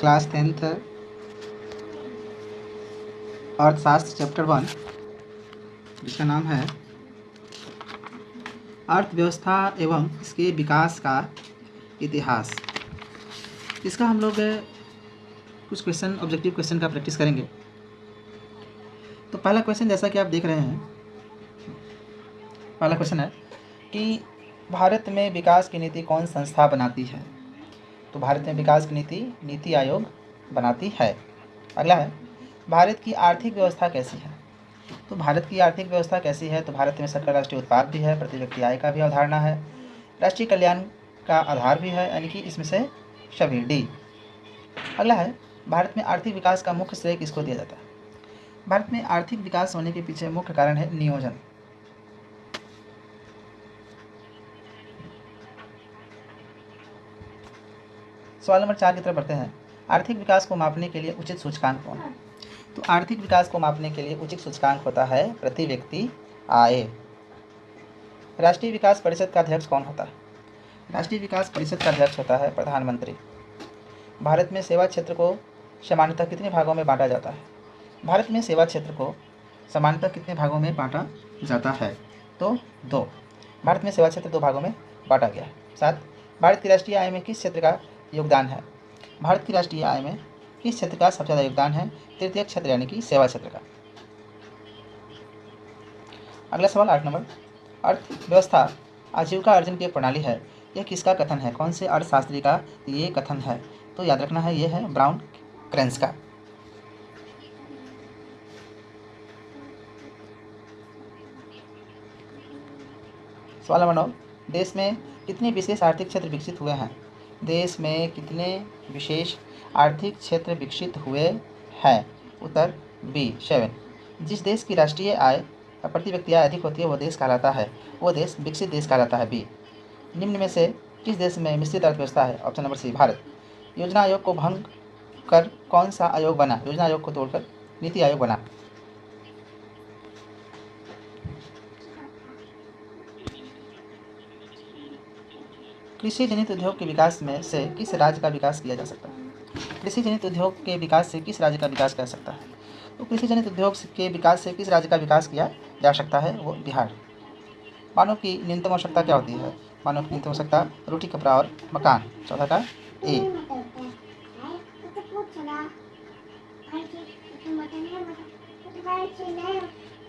Class 10th अर्थशास्त्र chapter 1, जिसका नाम है अर्थव्यवस्था एवं इसके विकास का इतिहास। इसका हम लोग कुछ क्वेश्चन, ऑब्जेक्टिव क्वेश्चन का प्रैक्टिस करेंगे। तो पहला क्वेश्चन जैसा कि आप देख रहे हैं, पहला क्वेश्चन है कि भारत में विकास की नीति कौन संस्था बनाती है? तो भारत में विकास की नीति नीति आयोग बनाती है। अगला है, भारत की आर्थिक व्यवस्था कैसी है? तो भारत की आर्थिक व्यवस्था कैसी है? तो भारत में सकल राष्ट्रीय उत्पाद भी है, प्रति व्यक्ति आय का भी अवधारणा है, राष्ट्रीय कल्याण का आधार भी है, यानी कि इसमें से सभी डी। अगला है, भारत में आर्थिक विकास का मुख्य श्रेय किसको दिया जाता है? भारत में आर्थिक विकास होने के पीछे मुख्य कारण है नियोजन। सवाल नंबर 4 की तरफ बढ़ते हैं। आर्थिक विकास को मापने के लिए उचित सूचकांक कौन है? तो आर्थिक विकास को मापने के लिए उचित सूचकांक होता है प्रति व्यक्ति आय। राष्ट्रीय विकास परिषद का अध्यक्ष कौन होता है? राष्ट्रीय विकास परिषद का अध्यक्ष होता है प्रधानमंत्री। भारत में सेवा क्षेत्र को सामान्यतः कितने भागों में बांटा जाता है? भारत में सेवा क्षेत्र को सामान्यतः कितने भागों में बांटा जाता है? तो 2। भारत में सेवा क्षेत्र 2 भागों में बांटा गया है। 7। भारत की राष्ट्रीय आय में किस क्षेत्र का योगदान है? भारत की राष्ट्रीय आय में किस क्षेत्र का सबसे ज़्यादा योगदान है? तृतीय क्षेत्र यानी कि सेवा क्षेत्र का। अगला सवाल 8 नंबर, अर्थव्यवस्था आजीविका अर्जन की एक प्रणाली है, यह किसका कथन है? कौन से अर्थशास्त्री का ये कथन है? तो याद रखना है, ये है ब्राउन क्रेंस का। सवाल नंबर 9, देश में कितने विशेष आर्थिक क्षेत्र विकसित हुए हैं? देश में कितने विशेष आर्थिक क्षेत्र विकसित हुए हैं? उत्तर बी 7। जिस देश की राष्ट्रीय आय प्रति व्यक्ति आय अधिक होती है वो देश कहलाता है, वो देश विकसित देश कहलाता है, बी। निम्न में से किस देश में मिश्रित अर्थव्यवस्था है? Option number C Bharat. योजना आयोग को भंग कर कौन सा आयोग बना? योजना आयोग को तोड़कर नीति आयोग बना। कृषि जनित उद्योग के विकास में से किस राज्य का विकास किया जा सकता है? कृषि जनित उद्योग के विकास से किस राज्य का विकास कर सकता है? तो कृषि जनित उद्योग के विकास से किस राज्य का विकास किया जा सकता है? वो बिहार। मानव की न्यूनतम आवश्यकता क्या होती है? मानव की न्यूनतम आवश्यकता रोटी, कपड़ा और मकान। चौथा का ए।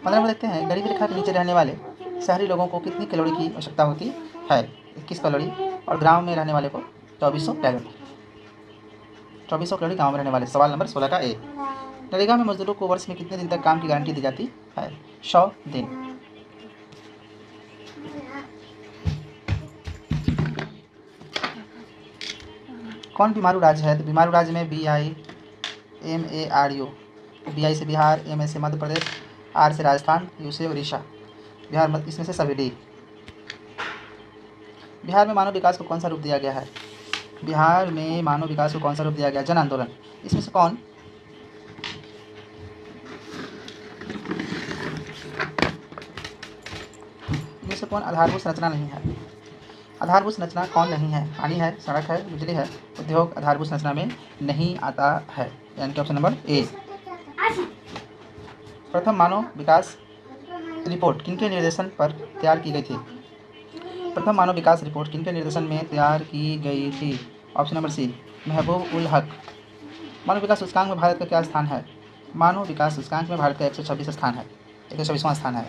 15 नंबर देखते हैं, गरीबी रेखा के नीचे रहने वाले शहरी लोगों को कितनी कैलोरी की आवश्यकता होती है? 21 कैलोरी, और गांव में रहने वाले को 2400 कैलोरी। 2400 कैलोरी गांव में रहने वाले। सवाल नंबर 16 का ए। नरेगा में मजदूरों को वर्ष में कितने दिन तक काम की गारंटी दी जाती है? 100 दिन। कौन बीमारू राज्य है? तो बीमारू राज्य में BIMARU। BI से बिहार, MA से मध्य प्रदेश, R से राजस्थान, U से उड़ीसा। बिहार इसमें से सभी डी। बिहार में मानव विकास को कौन सा रूप दिया गया है? बिहार में मानव विकास को कौन सा रूप दिया गया? जन आंदोलन। इसमें से कौन? इनमें से कौन आधारभूत संरचना नहीं है? आधारभूत संरचना कौन नहीं है? पानी है, सड़क है, बिजली है, उद्योग आधारभूत संरचना में नहीं आता है, यानी कि ऑप्शन नंबर ए। प्रथम मानव विकास रिपोर्ट किनके निर्देशन पर तैयार की गई थी? प्रथम मानव विकास रिपोर्ट किनके निर्देशन में तैयार की गई थी? ऑप्शन नंबर सी, महबूब उल हक। मानव विकास सूचकांक में भारत का क्या स्थान है? मानव विकास सूचकांक में भारत का 126 स्थान है, 126वां स्थान है।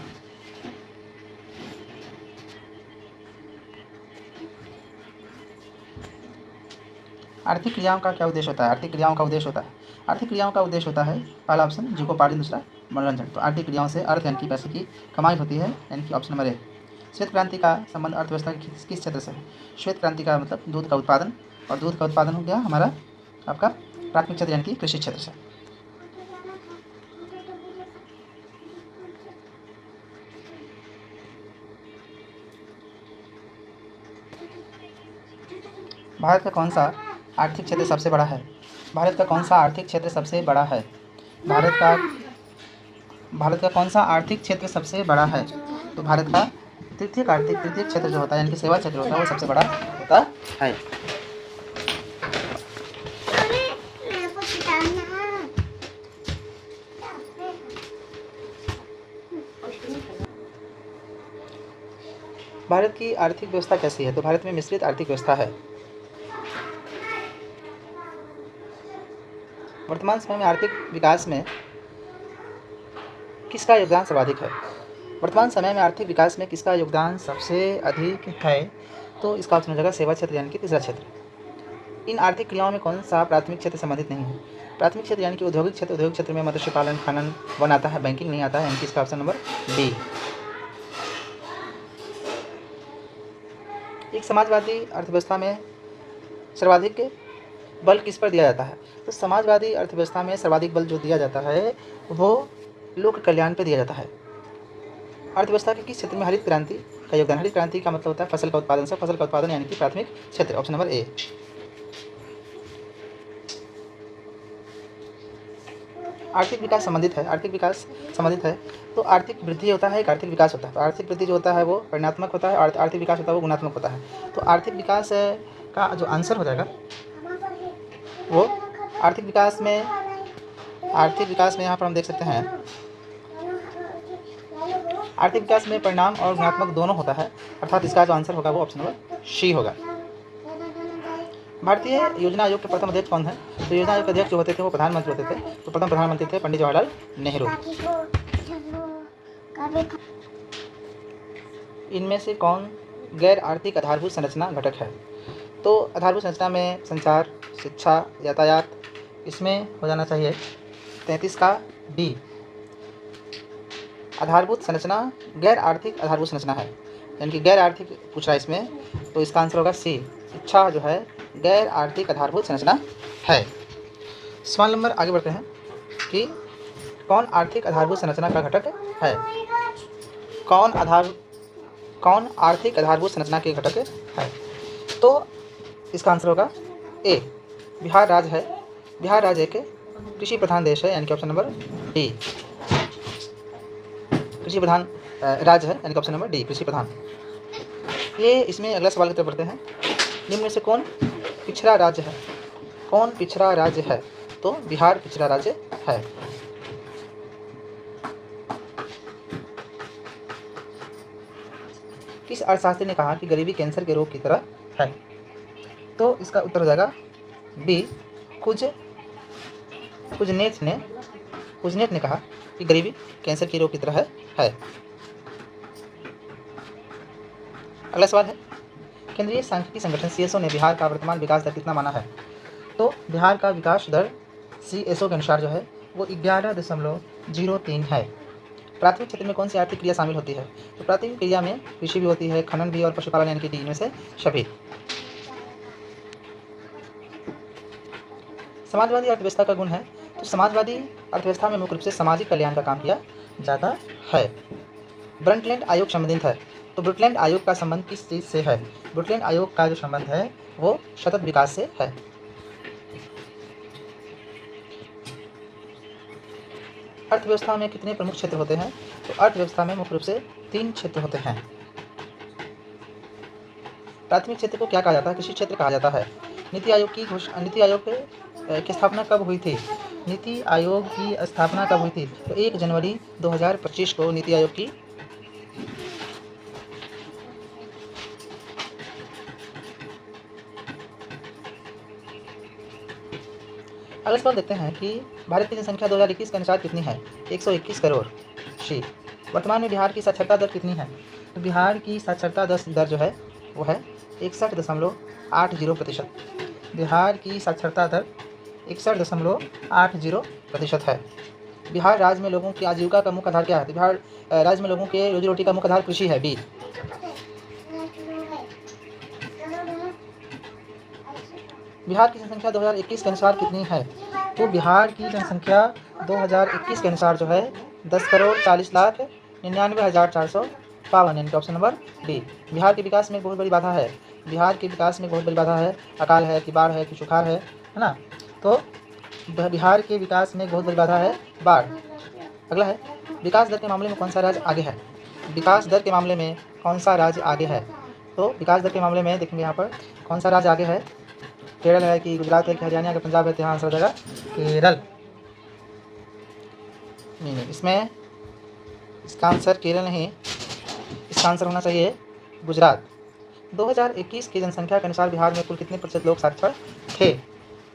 आर्थिक क्रियाओं का क्या उद्देश्य होता है? आर्थिक क्रियाओं का उद्देश्य होता है, आर्थिक क्रियाओं का उद्देश्य होता है, पहला ऑप्शन जीविकोपार्जन, दूसरा मनोरंजन। तो आर्थिक क्रियाओं से अर्थ यानी कि पैसे की कमाई होती है, यानी कि ऑप्शन नंबर ए। श्वेत क्रांति का संबंध अर्थव्यवस्था के किस क्षेत्र से है? श्वेत क्रांति का मतलब दूध का उत्पादन, और दूध का उत्पादन हो गया हमारा आपका प्राथमिक क्षेत्र यानी कि कृषि क्षेत्र से। भारत का कौन सा आर्थिक क्षेत्र सबसे बड़ा है? भारत का कौन सा आर्थिक क्षेत्र सबसे बड़ा है? भारत का कौन सा आर्थिक क्षेत्र सबसे बड़ा है? तो भारत का तृतीय क्षेत्र जो होता है, यानी कि सेवा क्षेत्र होता है, वो सबसे बड़ा होता है। भारत की आर्थिक व्यवस्था कैसी है? तो भारत में मिश्रित आर्थिक व्यवस्था है। वर्तमान समय में आर्थिक विकास में किसका योगदान सर्वाधिक है? वर्तमान समय में आर्थिक विकास में किसका योगदान सबसे अधिक है? तो इसका ऑप्शन हो जाएगा सेवा क्षेत्र यानी कि तीसरा क्षेत्र। इन आर्थिक क्रियाओं में कौन सा प्राथमिक क्षेत्र संबंधित नहीं है? प्राथमिक क्षेत्र यानी कि औद्योगिक क्षेत्र में मत्स्य पालन, खनन, वन आता है, बैंकिंग नहीं आता है, यानी कि इसका ऑप्शन नंबर डी। एक समाजवादी अर्थव्यवस्था में सर्वाधिक बल किस पर दिया जाता है? तो समाजवादी अर्थव्यवस्था में सर्वाधिक बल जो दिया जाता है वो लोक कल्याण पर दिया जाता है। अर्थव्यवस्था के किस क्षेत्र में हरित क्रांति का योगदान? हरित क्रांति का मतलब होता है फसल का उत्पादन से, फसल का उत्पादन यानी कि प्राथमिक क्षेत्र, ऑप्शन नंबर ए। आर्थिक विकास संबंधित है, आर्थिक विकास संबंधित है तो आर्थिक वृद्धि होता है, एक आर्थिक विकास होता है। तो आर्थिक वृद्धि जो होता है वो परिणात्मक होता है और आर्थिक विकास होता है वो गुणात्मक होता है। तो आर्थिक विकास का जो आंसर हो जाएगा वो आर्थिक विकास में यहाँ पर हम देख सकते हैं आर्थिक विकास में परिणाम और गुणात्मक दोनों होता है, अर्थात इसका जो आंसर होगा वो ऑप्शन नंबर सी होगा। भारतीय योजना आयोग के प्रथम अध्यक्ष कौन है? तो योजना आयोग के अध्यक्ष जो होते थे वो प्रधानमंत्री होते थे। तो प्रथम प्रधानमंत्री थे पंडित जवाहरलाल नेहरू। इनमें से कौन गैर आर्थिक आधारभूत संरचना घटक है? तो आधारभूत संरचना में संचार, शिक्षा, यातायात, इसमें हो जाना चाहिए 33 का डी। आधारभूत संरचना गैर आर्थिक आधारभूत संरचना है, यानी कि गैर आर्थिक पूछ रहा है इसमें, तो इसका आंसर होगा सी। शिक्षा जो है गैर आर्थिक आधारभूत संरचना है। सवाल नंबर आगे बढ़ते हैं कि कौन आर्थिक आधारभूत संरचना का घटक है? कौन आर्थिक आधारभूत संरचना के घटक है? तो इसका आंसर होगा ए, बिहार राज्य है। बिहार राज्य एक कृषि प्रधान देश है, यानी कि ऑप्शन नंबर डी। कृषि प्रधान राज्य है, यानी कि ऑप्शन नंबर डी, कृषि प्रधान। ये इसमें अगला सवाल की तरफ बढ़ते हैं। निम्न में से कौन पिछड़ा राज्य है? कौन पिछड़ा राज्य है? तो बिहार पिछड़ा राज्य है। किस अर्थशास्त्री ने कहा कि गरीबी कैंसर के रोग की तरह है? तो इसका उत्तर हो जाएगा बी, कुजनेट ने कहा कि गरीबी कैंसर के रोग की तरह है। अगला सवाल है, केंद्रीय सांख्यिकी संगठन सीएसओ ने बिहार का वर्तमान विकास दर कितना माना है? तो बिहार का विकास दर सीएसओ के अनुसार जो है वो 11.03 है। प्राथमिक क्षेत्र में कौन सी आर्थिक क्रिया शामिल होती है? तो प्राथमिक क्रिया में कृषि भी होती है, खनन भी और पशुपालन, यानी कि डी में से सभी। समाजवादी अर्थव्यवस्था का गुण है, तो समाजवादी अर्थव्यवस्था में मुख्य रूप से सामाजिक कल्याण का काम किया जाता है। ब्रंटलैंड आयोग संबंधित है, तो ब्रंटलैंड आयोग का संबंध किस चीज़ से है? ब्रंटलैंड आयोग का जो संबंध है वो सतत विकास से है। अर्थव्यवस्था में कितने प्रमुख क्षेत्र होते हैं? तो अर्थव्यवस्था में मुख्य रूप से 3 क्षेत्र होते हैं। प्राथमिक क्षेत्र को क्या कहा जाता है? कृषि क्षेत्र कहा जाता है। नीति आयोग की स्थापना कब हुई थी? नीति आयोग की स्थापना कब हुई थी? तो 1 जनवरी 2025 को नीति आयोग की अगला सवाल देखते हैं कि भारत की जनसंख्या 2021 के अनुसार कितनी है? 121 करोड़। शी, वर्तमान में बिहार की साक्षरता दर कितनी है? तो बिहार की साक्षरता दर जो है वो है 61.80%। बिहार की साक्षरता दर 61.80% है। बिहार राज्य में लोगों की आजीविका का मुख्य आधार क्या है? तो बिहार राज्य में लोगों के रोजी रोटी का मुख्य आधार कृषि है, बी। बिहार की जनसंख्या 2021 के अनुसार कितनी है? तो बिहार की जनसंख्या 2021 के अनुसार जो है 10,40,99,452, यानी कि ऑप्शन नंबर डी। बिहार के विकास में बहुत बड़ी बाधा है। बिहार के विकास में बहुत बड़ी बाधा है, अकाल है कि बाढ़ है कि सुखाड़ है ना? तो बिहार के विकास में बहुत बड़ी बाधा है बाढ़। अगला है, विकास दर के मामले में कौन सा राज्य आगे है? विकास दर के मामले में कौन सा राज्य आगे है? तो विकास दर के मामले में देखेंगे यहाँ पर कौन सा राज्य आगे है? केरल है कि गुजरात है कि हरियाणा है कि पंजाब है? तो यहाँ आंसर हो जाएगा केरल। नहीं, इसमें इसका आंसर केरल नहीं, इसका आंसर होना चाहिए गुजरात। 2021 की जनसंख्या के अनुसार बिहार में कुल कितने प्रतिशत लोग साक्षर थे?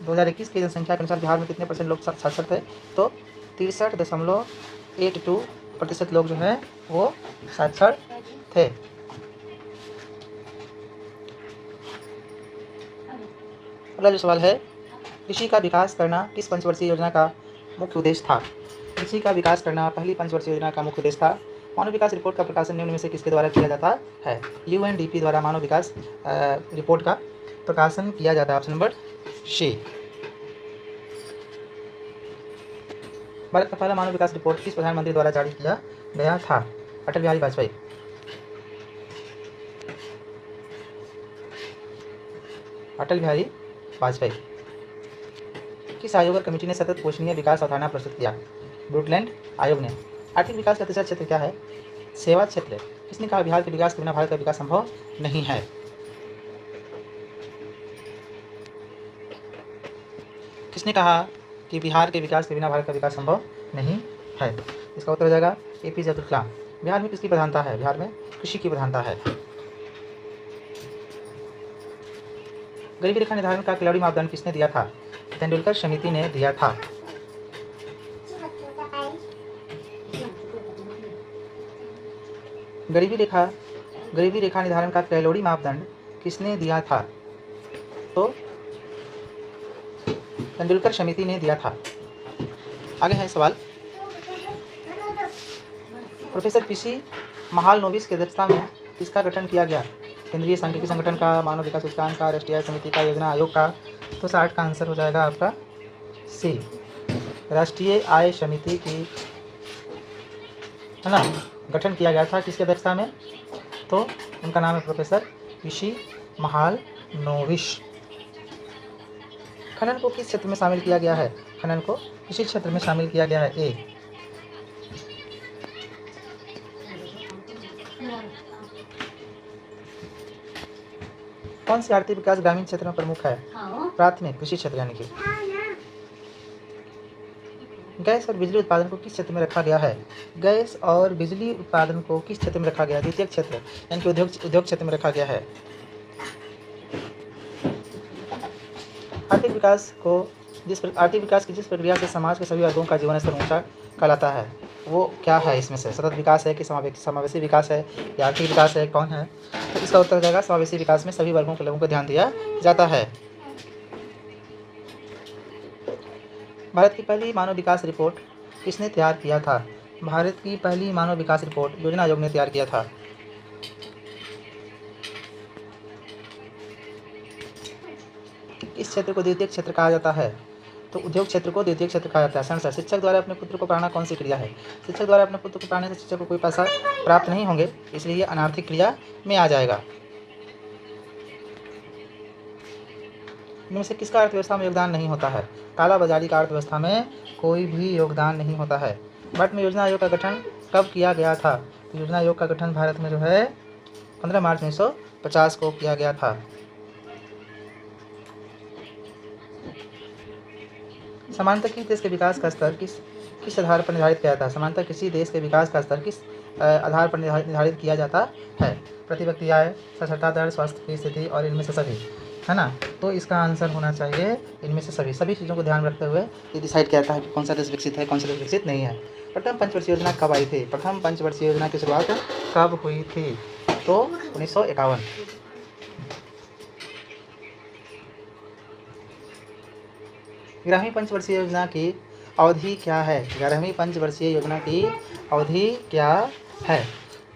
2021 की जनसंख्या के अनुसार बिहार में कितने परसेंट लोग साक्षर थे? तो 63.82% लोग जो है वो साक्षर थे। अगला जो सवाल है, कृषि का विकास करना किस पंचवर्षीय योजना का मुख्य उद्देश्य था? कृषि का विकास करना पहली पंचवर्षीय योजना का मुख्य उद्देश्य था। मानव विकास रिपोर्ट का प्रकाशन निम्न में से किसके द्वारा किया जाता है? UNDP द्वारा मानव विकास रिपोर्ट का प्रकाशन किया जाता है। Option number C. भारत का पहला मानव विकास रिपोर्ट किस प्रधानमंत्री द्वारा जारी किया गया था? अटल बिहारी वाजपेयी। अटल बिहारी वाजपेयी। किस आयोग और कमेटी ने सतत पोषणीय विकास अवधारणा प्रस्तुत किया? ब्रुकलैंड आयोग ने। आर्थिक विकास का तीसरा क्षेत्र क्या है? सेवा क्षेत्र। किसने कहा बिहार के विकास के बिना भारत का विकास संभव नहीं है? किसने कहा कि बिहार के विकास के बिना भारत का विकास संभव नहीं है? इसका उत्तर हो जाएगा APJ अब्दुल कलाम। बिहार में किसकी प्रधानता है? बिहार में कृषि की प्रधानता है। गरीबी रेखा निर्धारण का खिलाड़ी मापदंड किसने दिया था? तेंदुलकर समिति ने दिया था। गरीबी रेखा निर्धारण का कैलोरी मापदंड किसने दिया था? तो तेंदुलकर समिति ने दिया था। आगे है सवाल, प्रोफेसर PC महालनोबिस की अध्यक्षता में किसका गठन किया गया? केंद्रीय सांख्यिकी संगठन का, मानव विकास सूचकांक का, राष्ट्रीय आय समिति का, योजना आयोग का। तो 60 का आंसर हो जाएगा आपका सी, राष्ट्रीय आय समिति की, है ना, गठन किया गया था। किसकी अध्यक्षता में? तो उनका नाम है प्रोफेसर PC महालनोबिस। खनन को किस क्षेत्र में शामिल किया गया है? खनन को किसी क्षेत्र में शामिल किया गया है? ए। कौन सी आर्थिक विकास ग्रामीण क्षेत्र में प्रमुख है? प्राथमिक कृषि क्षेत्र यानी कि। गैस और बिजली उत्पादन को किस क्षेत्र में रखा गया है? गैस और बिजली उत्पादन को किस क्षेत्र में रखा गया है? द्वितीय क्षेत्र यानी कि उद्योग क्षेत्र में रखा गया है। आर्थिक विकास की जिस प्रक्रिया से समाज के सभी वर्गों का जीवन स्तर ऊंचा कहलाता है वो क्या है? इसमें से सतत विकास है कि समावेशी विकास है या आर्थिक विकास है, कौन है? तो इसका उत्तर हो जाएगा समावेशी विकास में सभी वर्गों के लोगों को ध्यान दिया जाता है। भारत की पहली मानव विकास रिपोर्ट किसने तैयार किया था? भारत की पहली मानव विकास रिपोर्ट योजना आयोग ने तैयार किया था। इस क्षेत्र को द्वितीय क्षेत्र कहा जाता है। तो उद्योग क्षेत्र को द्वितीय क्षेत्र कहा जाता है। संसार शिक्षक द्वारा अपने पुत्र को पढ़ाना कौन सी क्रिया है? शिक्षक द्वारा अपने पुत्र को पढ़ाने से शिक्षक को कोई पैसा प्राप्त नहीं होंगे, इसलिए ये अनार्थिक क्रिया में आ जाएगा। इनमें से किसका अर्थव्यवस्था में योगदान नहीं होता है? कालाबाजारी का अर्थव्यवस्था में कोई भी योगदान नहीं होता है। भारत में योजना आयोग का गठन कब किया गया था? तो योजना आयोग का गठन भारत में जो है 15 मार्च 1950 को किया गया था। समानता किस देश के विकास का स्तर किस आधार पर निर्धारित किया जाता है? समानता किसी देश के विकास का स्तर किस आधार पर निर्धारित किया जाता है? प्रति व्यक्ति आय, साक्षरता दर, स्वास्थ्य की स्थिति और इनमें से सभी, है ना। तो इसका आंसर होना चाहिए इनमें से सभी चीज़ों को ध्यान रखते हुए ये डिसाइड किया जाता है कि कौन सा देश विकसित है, कौन सा देश विकसित नहीं है। प्रथम पंचवर्षीय योजना कब आई थी? प्रथम पंचवर्षीय योजना की शुरुआत कब हुई थी? तो 1951। ग्यारहवीं पंचवर्षीय योजना की अवधि क्या है? 11वीं पंचवर्षीय योजना की अवधि क्या है?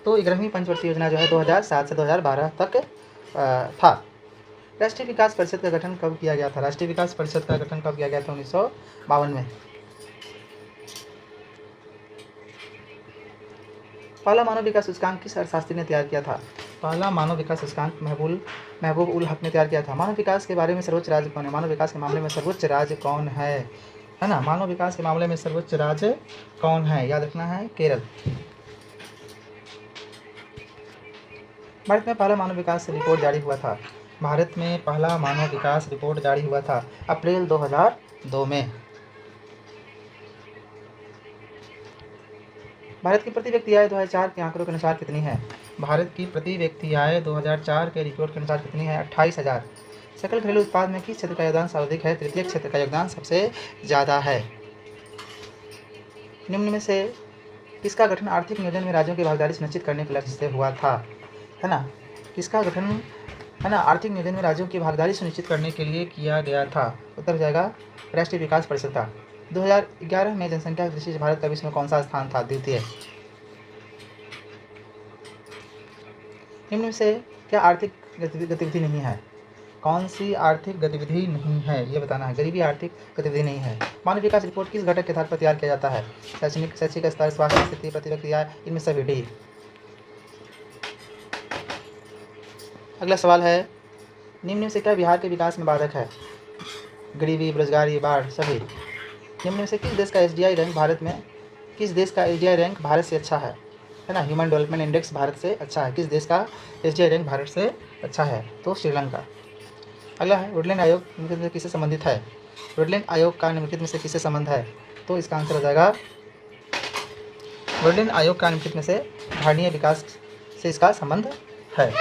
तो 11वीं पंचवर्षीय योजना जो है 2007 से 2012 तक था। राष्ट्रीय विकास परिषद का गठन कब किया गया था? राष्ट्रीय विकास परिषद का गठन कब किया गया था? 1952 में। पहला मानव विकास सूचकांक किस अर्थशास्त्री ने तैयार किया था? पहला मानव विकास सूचकांक महबूब उल हक ने तैयार किया था। मानव विकास के बारे में सर्वोच्च राज्य कौन है? मानव विकास के मामले में सर्वोच्च राज्य कौन है ना? मानव विकास के मामले में सर्वोच्च राज्य कौन है? याद रखना है, केरल। भारत में पहला मानव विकास रिपोर्ट जारी हुआ था। भारत में पहला मानव विकास रिपोर्ट जारी हुआ था अप्रैल 2002 में। भारत की प्रति व्यक्ति आय 2004 के आंकड़ों के अनुसार कितनी है? भारत की प्रति व्यक्ति आय 2004 के रिपोर्ट के अनुसार कितनी है? 28,000। सकल घरेलू उत्पाद में किस क्षेत्र का योगदान सर्वाधिक है? तृतीय क्षेत्र का योगदान सबसे ज़्यादा है। निम्न में से किसका गठन आर्थिक नियोजन में राज्यों की भागीदारी सुनिश्चित करने के लक्ष्य से हुआ था? है ना, किसका गठन है ना आर्थिक नियोजन में राज्यों की भागीदारी सुनिश्चित करने के लिए किया गया था? उत्तर हो जाएगा राष्ट्रीय विकास परिषद का। 2011 में जनसंख्या की दृष्टि से भारत का विश्व में कौन सा स्थान था? द्वितीय। निम्न में से क्या आर्थिक गतिविधि नहीं है? कौन सी आर्थिक गतिविधि नहीं है ये बताना है। गरीबी आर्थिक गतिविधि नहीं है। मानव विकास रिपोर्ट किस घटक के आधार पर तैयार किया जाता है? शैक्षिक स्तर, स्वास्थ्य स्थिति, प्रति व्यक्ति आय, इनमें सभी डी। अगला सवाल है, निम्न में से क्या बिहार के विकास में बाधक है? गरीबी, बेरोजगारी, बाढ़, सभी। निम्न में से किस देश का एसडीआई रैंक भारत से अच्छा है? है ना, ह्यूमन डेवलपमेंट इंडेक्स भारत से अच्छा है। किस देश का एसडीआई रैंक भारत से अच्छा है? तो श्रीलंका। अगला है, वुडलैंड आयोग निम्नलिखित में किससे संबंधित है? वुडलैंड आयोग का निम्नलिखित में से किससे संबंध है? तो इसका आंसर हो जाएगा वुडलैंड आयोग का निम्नलिखित में से धारणीय विकास से इसका संबंध है।